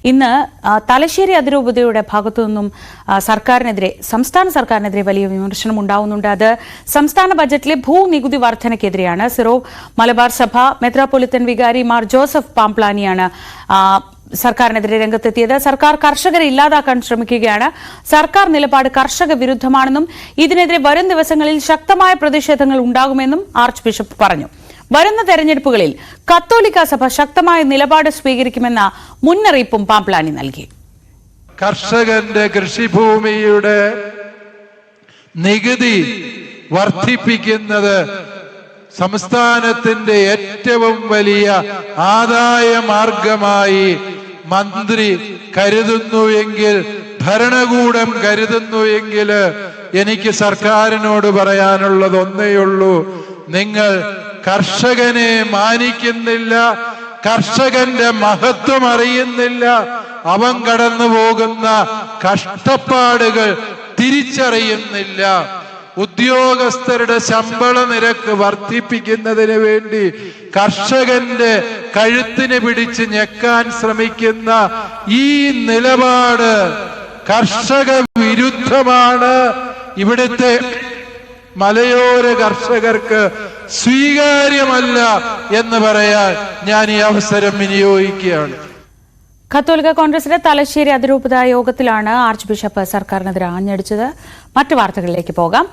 ഇന്ന് തലശ്ശേരി അതിരൂപതയുടെ ഭാഗത്തു നിന്നും സംസ്ഥാന സർക്കാരിനെതിരെ വലിയ വിമർശനം ഉണ്ടാവുന്നുണ്ട്. അത് സംസ്ഥാന ബജറ്റിലെ ഭൂനികുതി വർധനയ്ക്കെതിരെയാണ്. സിറോ മലബാർ സഭ മെത്രാപ്പൊലിത്തൻ വികാരി മാർ ജോസഫ് പാംപ്ലാനിയാണ് സർക്കാരിനെതിരെ രംഗത്തെത്തിയത്. സർക്കാർ കർഷകരെ ഇല്ലാതാക്കാൻ ശ്രമിക്കുകയാണ്. സർക്കാർ നിലപാട് കർഷക വിരുദ്ധമാണെന്നും ഇതിനെതിരെ വരും ദിവസങ്ങളിൽ ശക്തമായ പ്രതിഷേധങ്ങൾ ഉണ്ടാകുമെന്നും ആർച്ച് ബിഷപ്പ് പറഞ്ഞു. വരുന്ന തെരഞ്ഞെടുപ്പുകളിൽ കത്തോലിക്ക സഭ ശക്തമായ നിലപാട് സ്വീകരിക്കുമെന്ന മുന്നറിയിപ്പും പാംപ്ലാനി നൽകി. കർഷകന്റെ കൃഷിഭൂമിയുടെ നികുതി വർദ്ധിപ്പിക്കുന്നത് സംസ്ഥാനത്തിന്റെ ഏറ്റവും വലിയ ആദായ മാർഗമായി മന്ത്രി കരുതുന്നു എങ്കിൽ, ഭരണകൂടം കരുതുന്നു എങ്കിൽ, എനിക്ക് സർക്കാരിനോട് പറയാനുള്ളത് ഒന്നേയുള്ളൂ: നിങ്ങൾ കർഷകനെ മാനിക്കുന്നില്ല, കർഷകന്റെ മഹത്വം അറിയുന്നില്ല, അവൻ കടന്നു പോകുന്ന കഷ്ടപ്പാടുകൾ തിരിച്ചറിയുന്നില്ല. ഉദ്യോഗസ്ഥരുടെ ശമ്പള നിരക്ക് വർദ്ധിപ്പിക്കുന്നതിന് വേണ്ടി കർഷകന്റെ കഴുത്തിന് പിടിച്ച് ഞെക്കാൻ ശ്രമിക്കുന്ന ഈ നിലപാട് കർഷക വിരുദ്ധമാണ്. ഇവിടുത്തെ മലയോര കർഷകർക്ക് സ്വീകാര്യമല്ല എന്ന് പറയാൻ ഞാൻ ഈ അവസരം വിനിയോഗിക്കുകയാണ്. കത്തോലിക്ക കോൺഗ്രസിന്റെ തലശ്ശേരി അതിരൂപത യോഗത്തിലാണ് ആർച്ച് ബിഷപ്പ് സർക്കാരിനെതിരെ ആഞ്ഞടിച്ചത്. മറ്റു വാർത്തകളിലേക്ക് പോകാം.